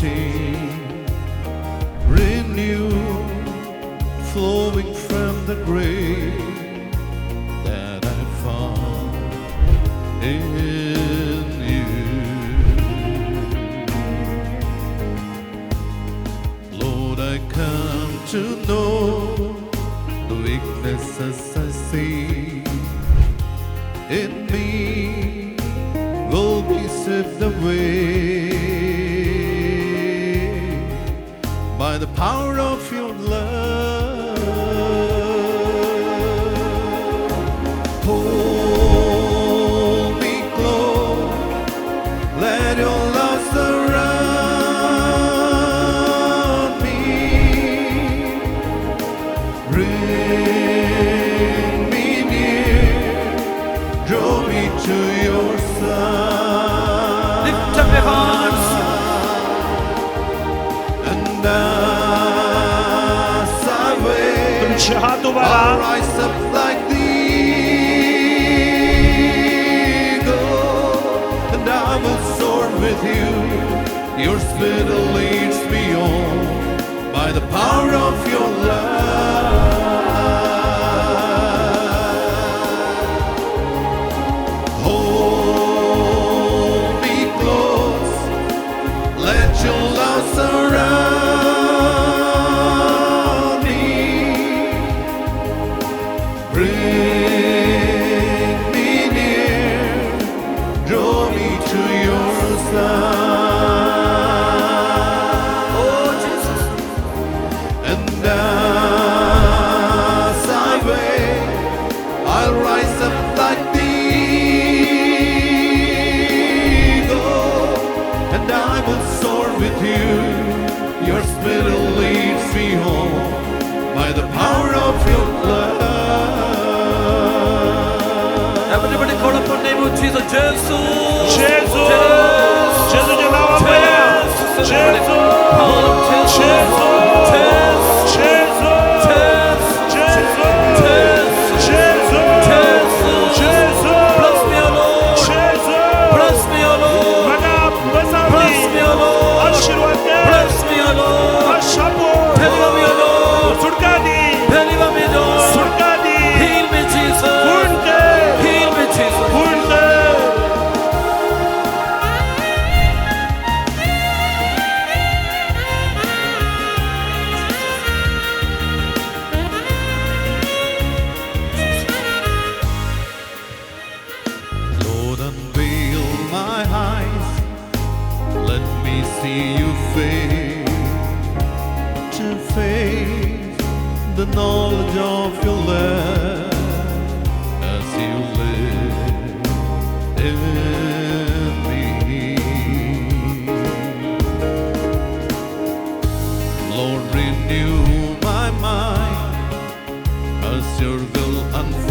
anointing, renew, flowing from the grave that I found in you. Lord, I come to know the weaknesses I see in me will be stripped away by the power of your love. Hold me close, let your love surround me. Bring me near, draw me to your side. Lift up your hearts. And as I wait, तुमचे हाथ I'll उभारा. rise up like the eagle, and I will soar with you. Your spirit leads me on by the power of your love. Hold me close, let your love surround me. Bring me near, draw me to your side. Oh, Jesus. And as I wait, I'll rise up like the eagle, and I will soar with you. Your spirit leads me home by the power of your love. Everybody call upon the name of Jesus. Jesus. 제수. Jesus. 제수의 나와봐요. Jesus. 제수. Power of Jesus. Jesus. 제수. 제수. 제수. 제수. Bless me, O Lord. 제수. Bless me, O Lord. 하나 Bless me, 부사님 O Lord. 아시르와데 Bless me, O Lord. 아샤보 Deliver me, O Lord. 술가디 Deliver me, Lord. 술가디 Heal me, Jesus. 군대 Heal me, Jesus. 군대 Lord, unveil my eyes, let me see you face to face, the knowledge of your love as you live in me. Lord, renew my mind as your will unfolds